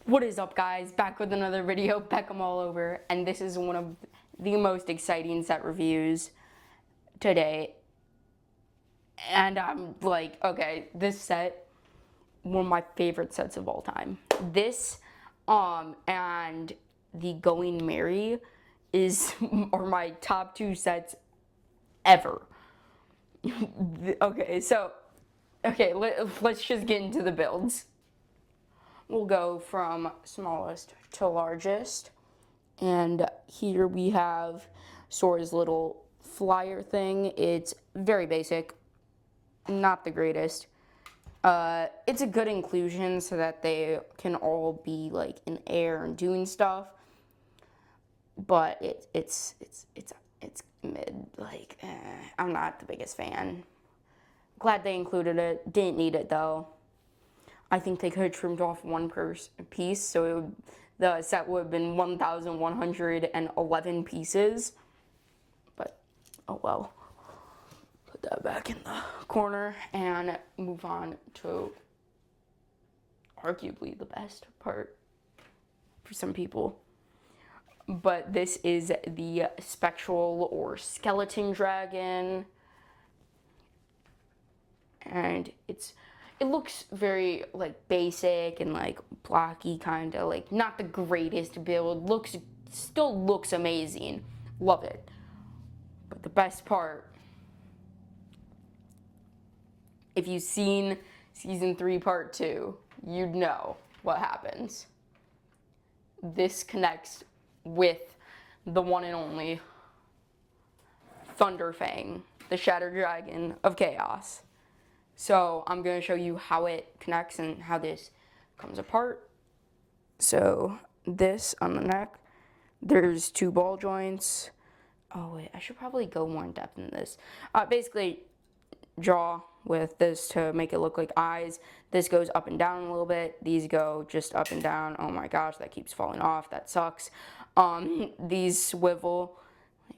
What is up, guys? Back with another video, Beckham all over, and this is one of the most exciting set reviews today. And I'm like, okay, this set, one of my favorite sets of all time. This, and the Going Merry are my top two sets ever. Okay, let's just get into the builds. We'll go from smallest to largest. And here we have Sora's little flyer thing. It's very basic, not the greatest. It's a good inclusion so that they can all be like in air and doing stuff. But it's mid. Like, I'm not the biggest fan. Glad they included it. Didn't need it though. I think they could have trimmed off one piece, so the set would have been 1,111 pieces. But, oh well. Put that back in the corner and move on to arguably the best part for some people. But this is the spectral or skeleton dragon. And it looks very like basic and like blocky, kind of like not the greatest build. Still looks amazing. Love it. But the best part, if you've seen season 3 part 2, you'd know what happens. This connects with the one and only Thunderfang, the Shattered Dragon of Chaos. So I'm going to show you how it connects and how this comes apart. So this on the neck, there's 2 ball joints. Oh wait, I should probably go more in depth in this. Basically, jaw with this to make it look like eyes. This goes up and down a little bit. These go just up and down. Oh my gosh, that keeps falling off. That sucks. These swivel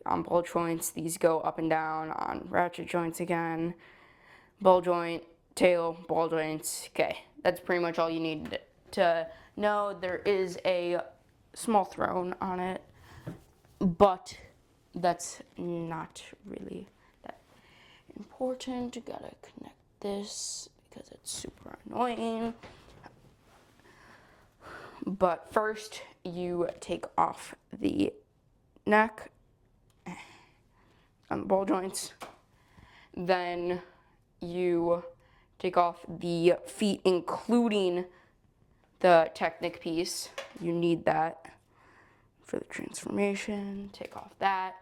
on ball joints. These go up and down on ratchet joints again. Ball joint, tail, ball joints. Okay, that's pretty much all you need to know. There is a small throne on it, but that's not really that important. You gotta connect this because it's super annoying. But first, you take off the neck on the ball joints. Then you take off the feet, including the Technic piece. You need that for the transformation. Take off that.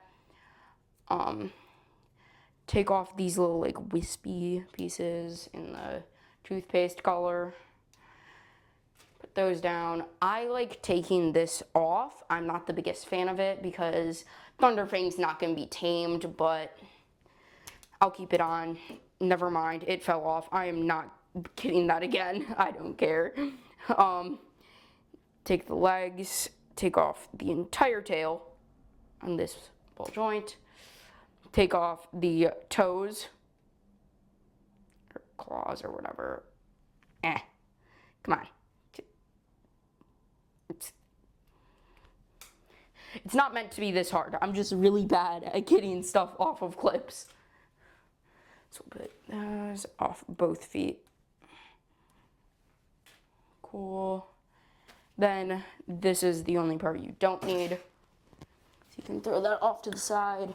Take off these little like wispy pieces in the toothpaste color. Put those down. I like taking this off. I'm not the biggest fan of it because Thunderfang's not going to be tamed, but I'll keep it on. Never mind, it fell off. I am not getting that again. I don't care. Take the legs, take off the entire tail on this ball joint. Take off the toes, or claws, or whatever. Come on. It's not meant to be this hard. I'm just really bad at getting stuff off of clips. So we'll put those off both feet. Cool. Then this is the only part you don't need. So you can throw that off to the side.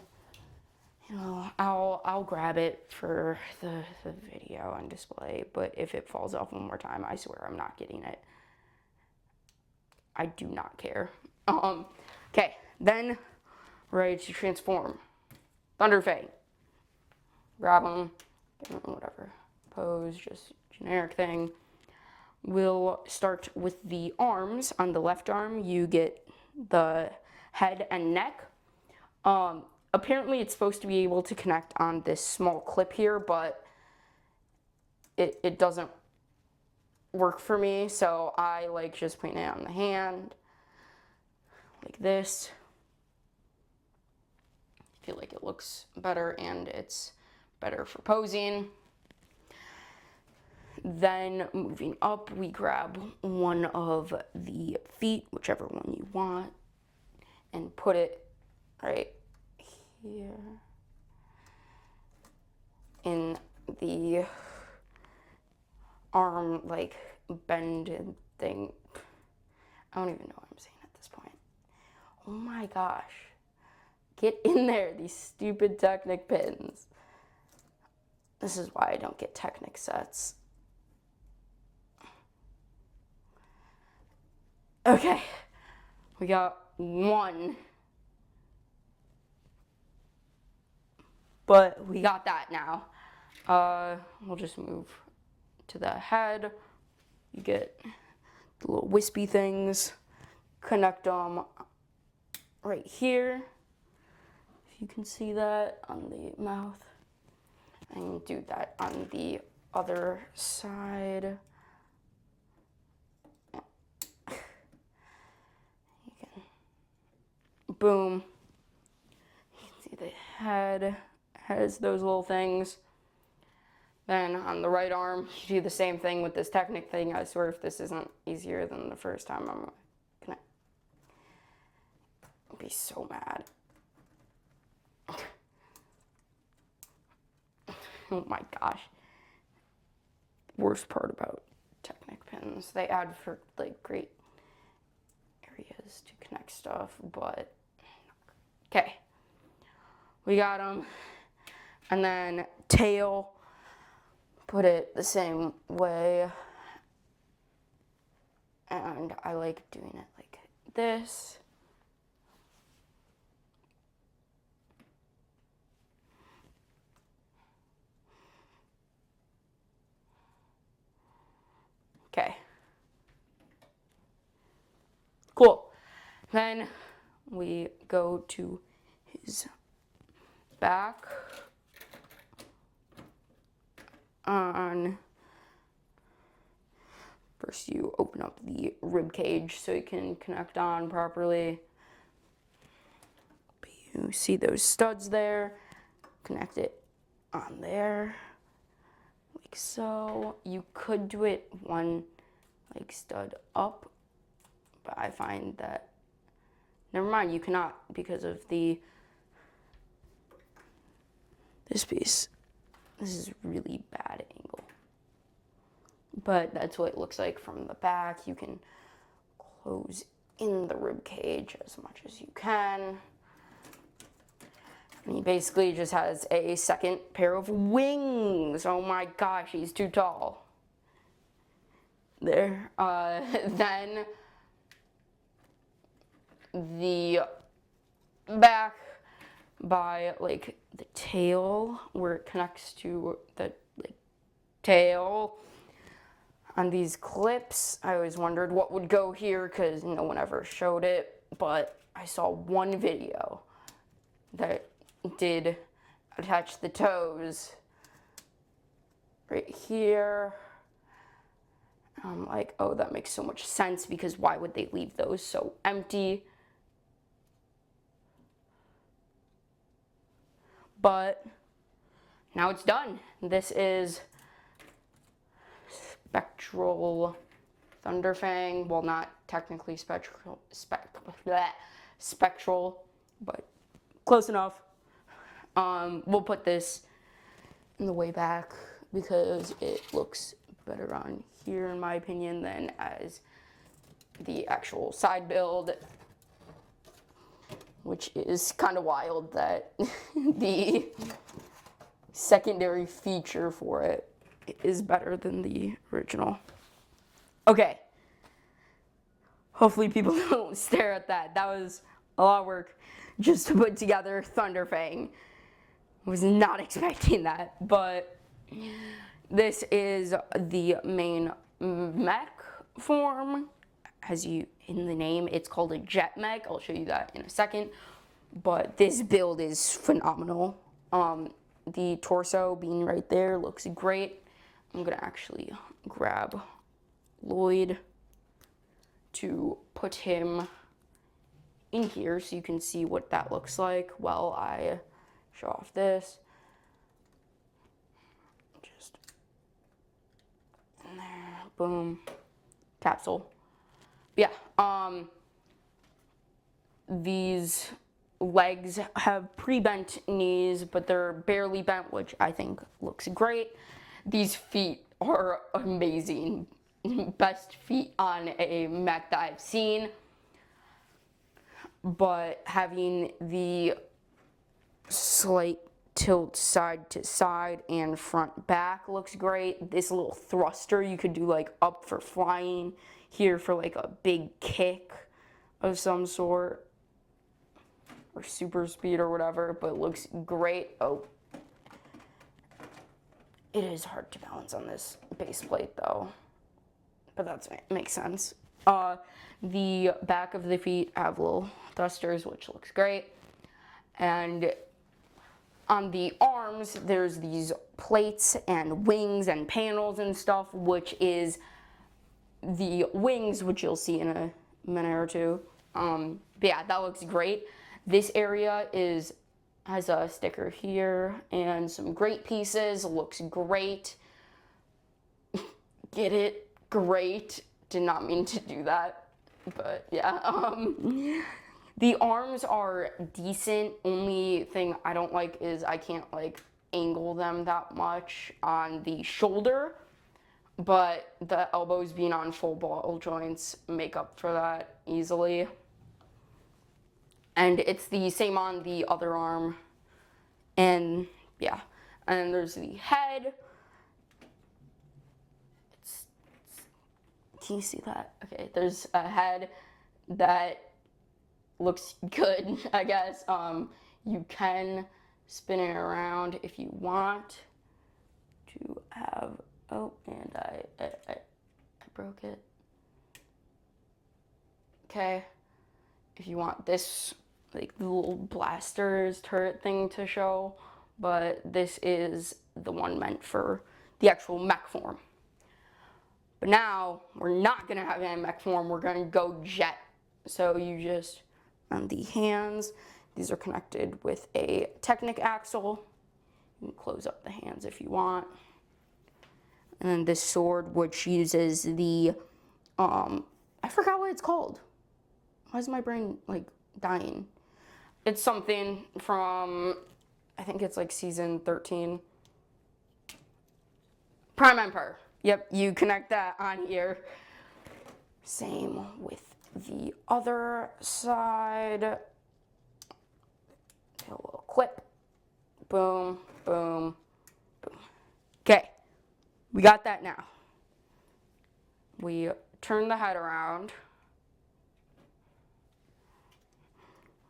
You know, I'll grab it for the video and display, but if it falls off one more time, I swear I'm not getting it. I do not care. Okay, then ready to transform. Thunderfang. Grab them, whatever pose, just generic thing. We'll start with the arms. On the left arm, you get the head and neck. Apparently, it's supposed to be able to connect on this small clip here, but it doesn't work for me, so I like just putting it on the hand, like this. I feel like it looks better and it's better for posing. Then moving up, we grab one of the feet, whichever one you want, and put it right here in the arm, like, bended thing. I don't even know what I'm saying at this point. Oh my gosh. Get in there, these stupid Technic pins. This is why I don't get Technic sets. Okay, we got one. But we got that now. We'll just move to the head. You get the little wispy things. Connect them right here. If you can see that on the mouth. And do that on the other side. You can, boom. You can see the head has those little things. Then on the right arm, you do the same thing with this Technic thing. I swear if this isn't easier than the first time, I'm gonna be so mad. Oh my gosh. Worst part about Technic pins, they add for like great areas to connect stuff, but okay. We got them. And then tail, put it the same way. And I like doing it like this. Okay. Cool. Then we go to his back. First you open up the rib cage so you can connect on properly. You see those studs there. Connect it on there. Like so. You could do it one like stud up, but I find that, never mind, you cannot because of this piece. This is really bad angle. But that's what it looks like from the back. You can close in the rib cage as much as you can. And he basically just has a second pair of wings. Oh my gosh, he's too tall. There. Then the back by like the tail, where it connects to the like tail. On these clips, I always wondered what would go here because no one ever showed it, but I saw one video that did attach the toes right here. I'm like, oh, that makes so much sense because why would they leave those so empty? But now it's done. This is Spectral Thunderfang. Well, not technically spectral, but close enough. We'll put this in the way back because it looks better on here, in my opinion, than as the actual side build, which is kind of wild that the secondary feature for it is better than the original. Okay. Hopefully people don't stare at that. That was a lot of work just to put together Thunderfang. I was not expecting that, but this is the main mech form. As you in the name, it's called a Jetmech. I'll show you that in a second. But this build is phenomenal. The torso being right there looks great. I'm gonna actually grab Lloyd to put him in here so you can see what that looks like while I show off this. Just boom, capsule. Yeah, these legs have pre-bent knees, but they're barely bent, which I think looks great. These feet are amazing. Best feet on a mech that I've seen. But having the slight tilt side to side and front back looks great. This little thruster you could do like up for flying, here for like a big kick of some sort, or super speed or whatever, but it looks great. Oh, it is hard to balance on this base plate though, but that makes sense. The back of the feet have little thrusters, which looks great. And on the arms, there's these plates and wings and panels and stuff, which is the wings, which you'll see in a minute or two. But yeah, that looks great. This area has a sticker here and some great pieces. Looks great. Get it? Great. Did not mean to do that, but yeah. The arms are decent. Only thing I don't like is I can't like angle them that much on the shoulder, but the elbows being on full ball joints make up for that easily. And it's the same on the other arm. And yeah, and then there's the head. Can you see that? Okay, there's a head that looks good, I guess. You can spin it around if you want to have, oh, and I broke it. Okay, if you want this, like the little blasters turret thing to show, but this is the one meant for the actual mech form. But now, we're not gonna have it in mech form, we're gonna go jet. So you just, on the hands, these are connected with a Technic axle. You can close up the hands if you want. And then this sword, which uses the, I forgot what it's called. Why is my brain, like, dying? It's something from, I think it's like season 13. Prime Empire. Yep, you connect that on here. Same with the other side. A little clip. Boom, boom, boom. Okay, we got that now. We turn the head around.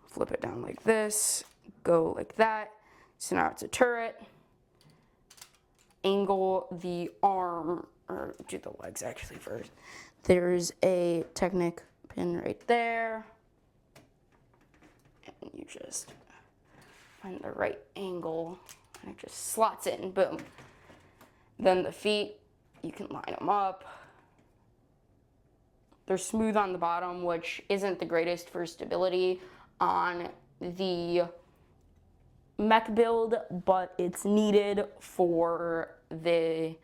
Flip it down like this. Go like that. So now it's a turret. Angle the arm, or do the legs actually first. There's a Technic pin right there. And you just find the right angle and it just slots in, boom. Then the feet, you can line them up. They're smooth on the bottom, which isn't the greatest for stability on the mech build, but it's needed for the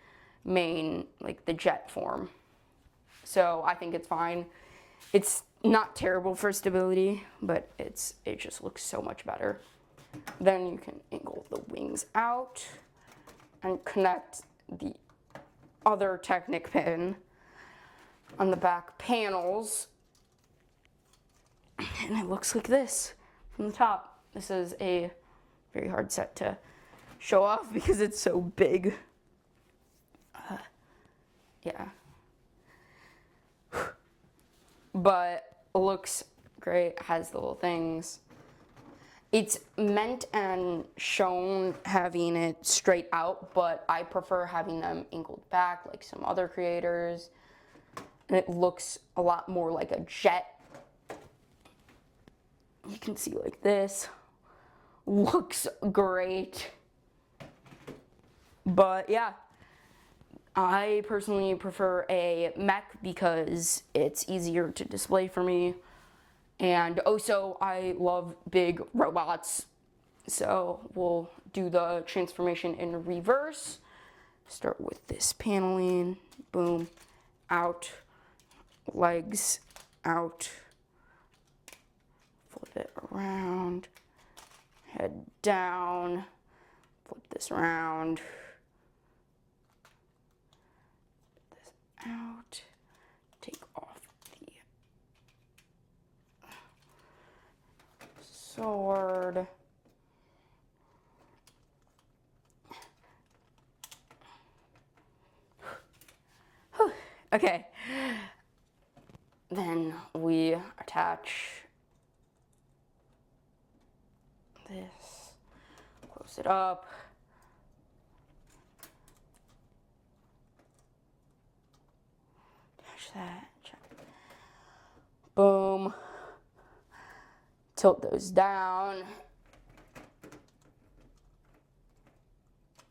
main, like the jet form. So I think it's fine. It's not terrible for stability, but it just looks so much better. Then you can angle the wings out and connect the other Technic pin on the back panels. And it looks like this from the top. This is a very hard set to show off because it's so big. Yeah. But it looks great, has the little things. It's meant and shown having it straight out, but I prefer having them angled back like some other creators. And it looks a lot more like a jet. You can see like this. Looks great. But yeah, I personally prefer a mech because it's easier to display for me. And also, I love big robots. So we'll do the transformation in reverse. Start with this paneling, boom, out, legs out, flip it around, head down, flip this around, this out, take off the sword. Okay, then we attach this, close it up, attach that, check. Boom, tilt those down,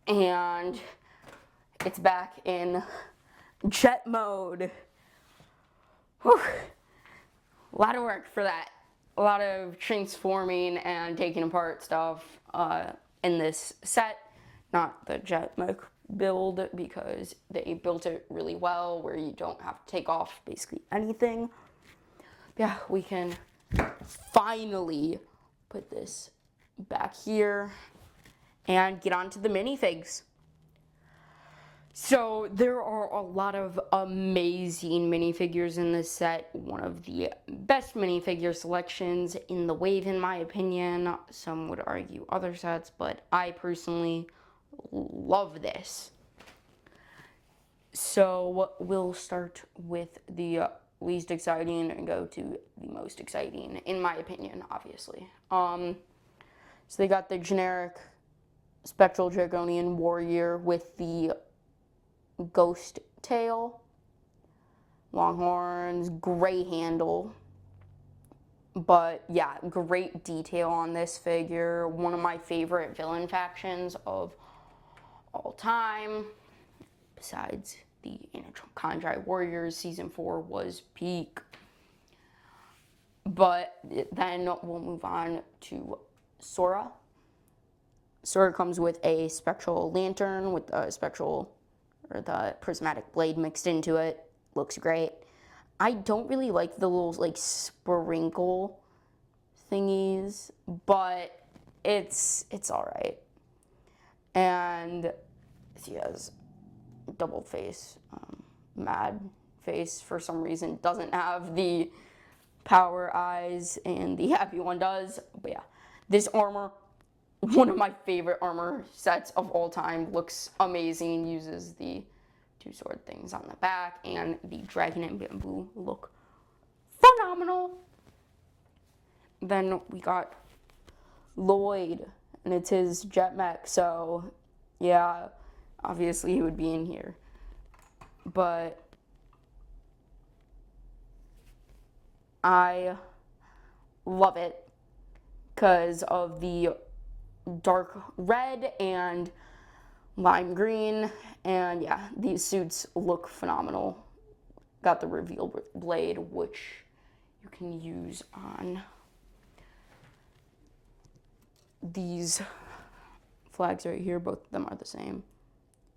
and it's back in jet mode. Whew. A lot of work for that. A lot of transforming and taking apart stuff in this set. Not the Jetmech build, because they built it really well where you don't have to take off basically anything. Yeah, we can finally put this back here and get on to the minifigs. So there are a lot of amazing minifigures in this set. One of the best minifigure selections in the wave, in my opinion. Some would argue other sets, but I personally love this. So we'll start with the least exciting and go to the most exciting, in my opinion, obviously. So they got the generic Spectral Draconian Warrior with the ghost tail, long horns, gray handle. But yeah, great detail on this figure. One of my favorite villain factions of all time. Besides the Kandrai Warriors, season 4 was peak. But then we'll move on to Sora. Sora comes with a spectral lantern with a spectral, or the prismatic blade mixed into it. Looks great. I don't really like the little like sprinkle thingies, but it's all right. And he has double face, mad face for some reason. Doesn't have the power eyes, and the happy one does. But yeah, this armor, one of my favorite armor sets of all time. Looks amazing. Uses the 2 sword things on the back, and the dragon and bamboo look phenomenal. Then we got Lloyd, and it's his Jetmech, so yeah, obviously he would be in here. But I love it because of the dark red and lime green, and yeah, these suits look phenomenal. Got the reveal blade, which you can use on these flags right here. Both of them are the same.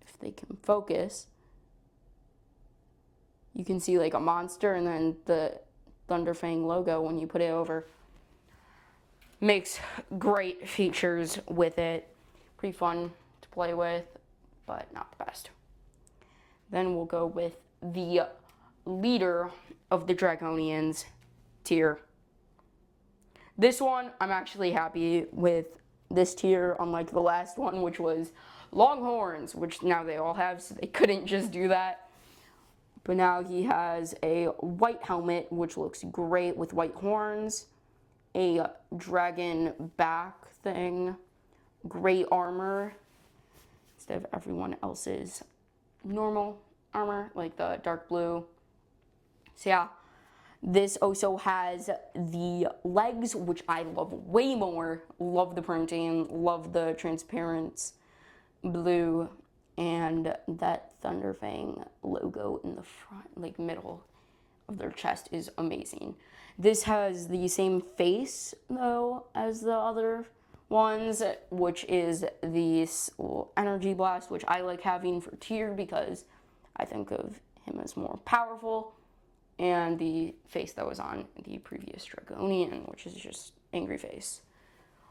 If they can focus, you can see like a monster and then the Thunderfang logo when you put it over. Makes great features with it. Pretty fun to play with, but not the best. Then we'll go with the leader of the Draconians, tier. This one, I'm actually happy with this tier, unlike the last one, which was Longhorns, which now they all have, so they couldn't just do that. But now he has a white helmet, which looks great with white horns, a dragon back thing, gray armor, instead of everyone else's normal armor, like the dark blue. So yeah, this also has the legs, which I love way more. Love the printing, love the transparent blue, and that Thunderfang logo in the front, like middle of their chest, is amazing. This has the same face, though, as the other ones, which is the energy blast, which I like having for tier because I think of him as more powerful, and the face that was on the previous Dragonian, which is just angry face.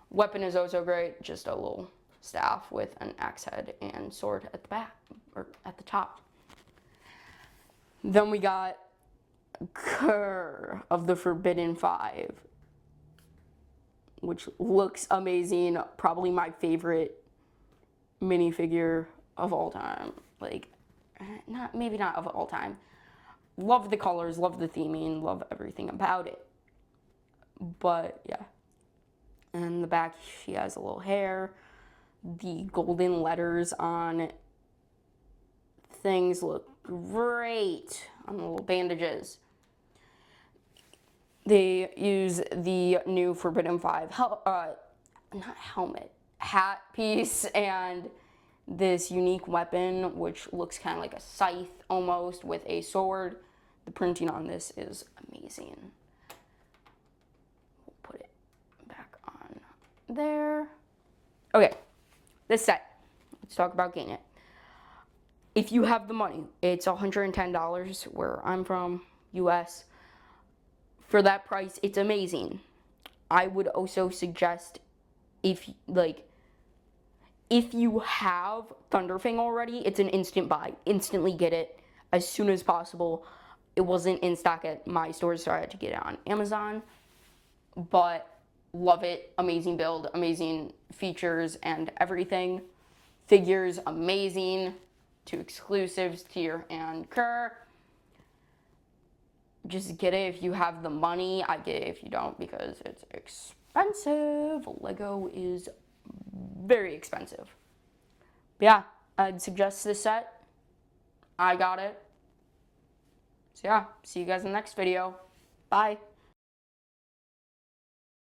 Weapon is also great, just a little staff with an axe head and sword at the back, or at the top. Then we got Kerr of the Forbidden Five, which looks amazing. Probably my favorite minifigure of all time. Like, maybe not of all time. Love the colors, love the theming, love everything about it. But yeah. And in the back, she has a little hair. The golden letters on things look great on the little bandages. They use the new Forbidden Five hat piece, and this unique weapon, which looks kind of like a scythe almost with a sword. The printing on this is amazing. We'll put it back on there. Okay, this set. Let's talk about getting it. If you have the money, it's $110 where I'm from, US. For that price, it's amazing. I would also suggest if you have Thunderfang already, it's an instant buy. Instantly get it as soon as possible. It wasn't in stock at my store, so I had to get it on Amazon. But love it. Amazing build, amazing features and everything. Figures, amazing. 2 exclusives, Tyr and Kerr. Just get it if you have the money. I get it if you don't because it's expensive. Lego is very expensive. But yeah, I'd suggest this set. I got it. So yeah, see you guys in the next video. Bye.